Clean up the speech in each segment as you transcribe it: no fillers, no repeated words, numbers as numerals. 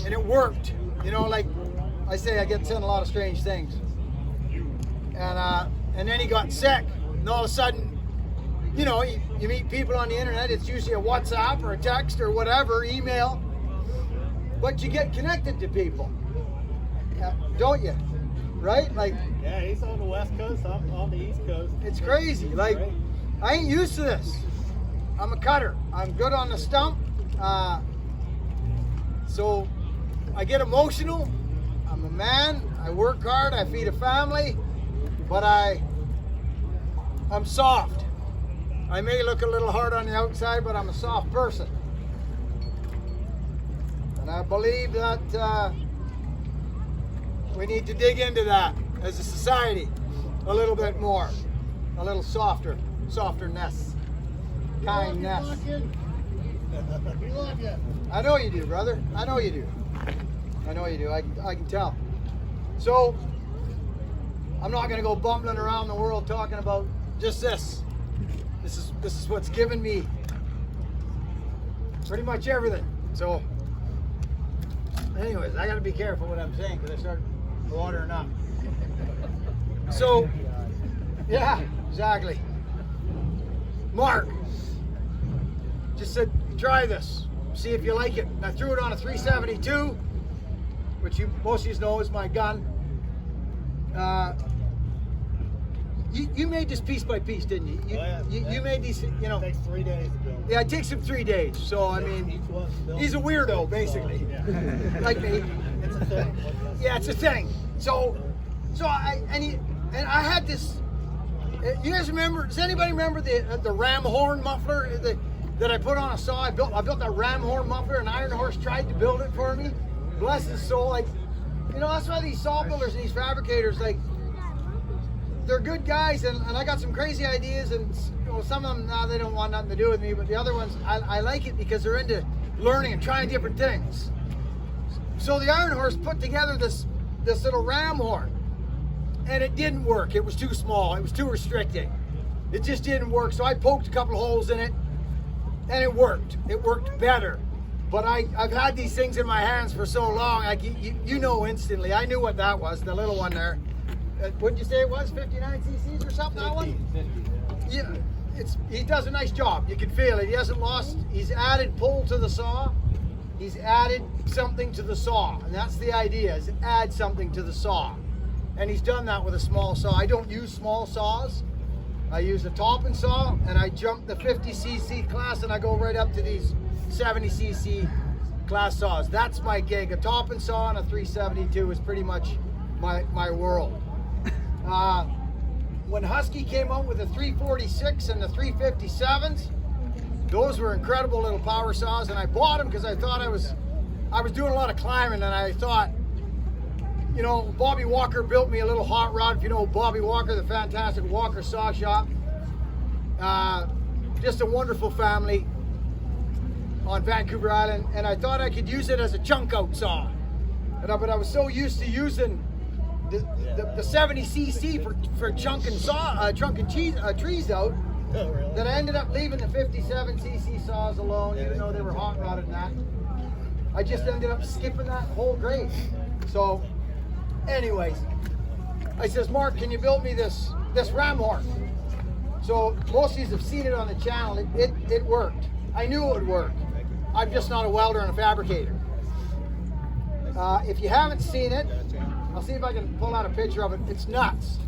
and it worked. You know, like I say, I get sent a lot of strange things. And then he got sick, and all of a sudden, you know, you meet people on the internet. It's usually a WhatsApp or a text or whatever, email, but you get connected to people, don't you? Right? Like, yeah, he's on the West Coast, I'm on the East Coast. It's crazy. Like, I ain't used to this. I'm a cutter. I'm good on the stump. So I get emotional. I'm a man. I work hard. I feed a family. But I'm soft. I may look a little hard on the outside, but I'm a soft person. And I believe that we need to dig into that as a society a little bit more. A little softerness, kindness. We love you. I know you do, brother. I know you do. I know you do. I can tell. So, I'm not going to go bumbling around the world talking about just this. This is what's given me pretty much everything. So, anyways, I got to be careful what I'm saying because I start watering up. So, yeah, exactly. Mark just said, try this, see if you like it. And I threw it on a 372, which most of you know is my gun. You made this piece by piece, didn't you? You made these, you know. It takes 3 days to build. Yeah, it takes him 3 days. So I mean, he's a weirdo basically, like me. It's a thing. Yeah, it's a thing. So I had this. You guys remember? Does anybody remember the ram horn muffler that I put on a saw? I built that ram horn muffler. An iron horse tried to build it for me. Bless his soul. Like, you know, that's why these saw builders and these fabricators, like, they're good guys, and I got some crazy ideas, and you know, some of them now they don't want nothing to do with me, but the other ones I like it because they're into learning and trying different things. So the iron horse put together this little ram horn, and it didn't work. It was too small. It was too restricting. It just didn't work. So I poked a couple of holes in it, and it worked. It worked better. But I've had these things in my hands for so long, you know instantly. I knew what that was, the little one there. What did you say it was? 59 cc's or something? 50, that one? 50, yeah. He does a nice job. You can feel it. He hasn't lost. He's added pull to the saw. He's added something to the saw, and that's the idea: is add something to the saw. And he's done that with a small saw. I don't use small saws. I use a topping saw, and I jump the 50 cc class, and I go right up to these 70 cc class saws. That's my gig. A topping saw and a 372 is pretty much my world. When Husky came out with the 346 and the 357s, those were incredible little power saws, and I bought them because I thought I was doing a lot of climbing, and I thought, you know, Bobby Walker built me a little hot rod. If you know Bobby Walker, the fantastic Walker Saw Shop, just a wonderful family on Vancouver Island, and I thought I could use it as a chunk out saw, but I was so used to using the 70 cc for chunking trees out, that I ended up leaving the 57 cc saws alone, even though they were hot rodded and that. I just ended up skipping that whole grade. So, anyways, I says, Mark, can you build me this ram horn? So most of you have seen it on the channel. It worked. I knew it would work. I'm just not a welder and a fabricator. If you haven't seen it, I'll see if I can pull out a picture of it. It's nuts.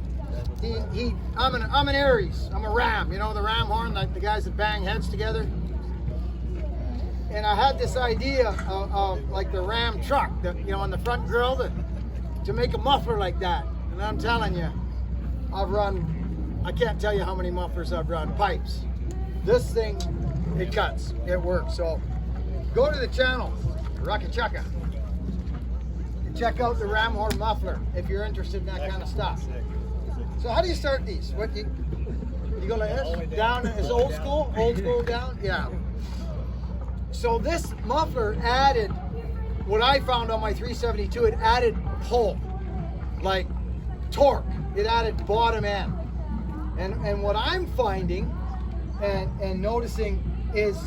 I'm an Aries. I'm a ram. You know the ram horn, like the guys that bang heads together. And I had this idea of like the ram truck, you know, on the front grill, to make a muffler like that. And I'm telling you, I can't tell you how many mufflers I've run, pipes. This thing, it cuts, it works. So go to the channel, Rocky Chukka. Check out the ram horn muffler if you're interested in that kind of stuff. So how do you start these? What you go like this? Down is old school? Old school down? Yeah. So this muffler added, what I found on my 372, it added pull, like torque. It added bottom end. And what I'm finding and noticing is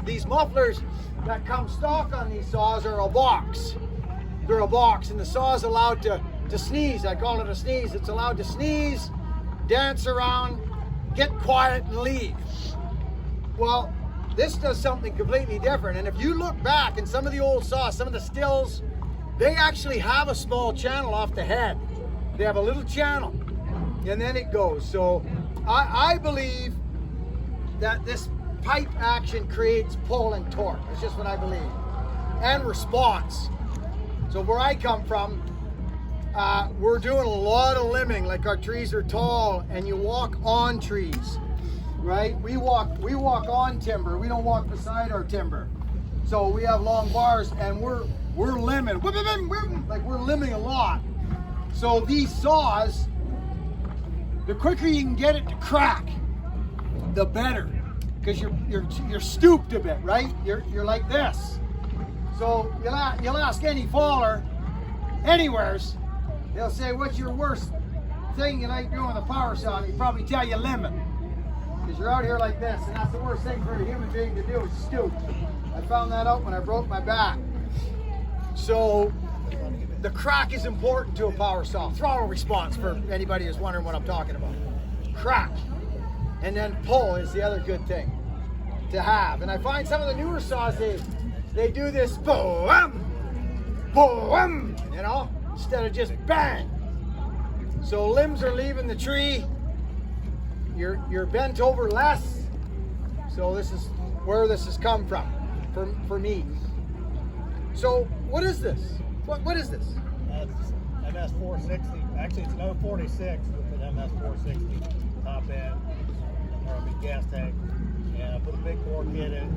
these mufflers that come stock on these saws are a box. They're a box, and the saw is allowed to sneeze. I call it a sneeze. It's allowed to sneeze, dance around, get quiet, and leave. Well, this does something completely different. And if you look back in some of the old saws, some of the stills, they actually have a small channel off the head. They have a little channel, and then it goes. So I believe that this pipe action creates pull and torque. That's just what I believe. And response. So where I come from, we're doing a lot of limbing, like our trees are tall and you walk on trees, right? We walk on timber. We don't walk beside our timber. So we have long bars and we're limbing, like we're limbing a lot. So these saws, the quicker you can get it to crack, the better, because you're stooped a bit, right? You're like this. So you'll ask any faller, anywheres, they'll say, "What's your worst thing you like doing with a power saw?" And they probably tell you limbing, because you're out here like this, and that's the worst thing for a human being to do is stoop. I found that out when I broke my back. So the crack is important to a power saw. Throttle response for anybody who's wondering what I'm talking about. Crack. And then pull is the other good thing to have. And I find some of the newer saws, they do this boom, boom, you know, instead of just bang. So limbs are leaving the tree. You're bent over less. So this is where this has come from for me. So what is this? What is this? MS 460. Actually, it's an 046 with an MS 460 top end or a big gas tank. And I put a big bore kit in,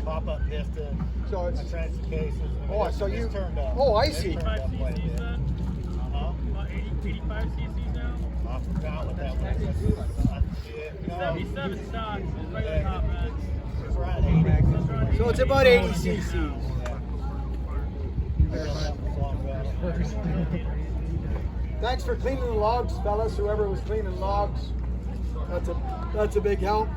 pop-up piston. So it's my transfer cases. Oh, so you turned up. Oh, I see. 85 cc's then? About 85 cc's now? I forgot what that was. 77 stocks is regular top end. It's around 80. So it's about 80 cc's. Thanks for cleaning the logs, fellas. Whoever was cleaning logs, that's a big help.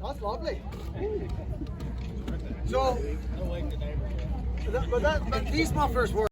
That's lovely. So, but these mufflers work.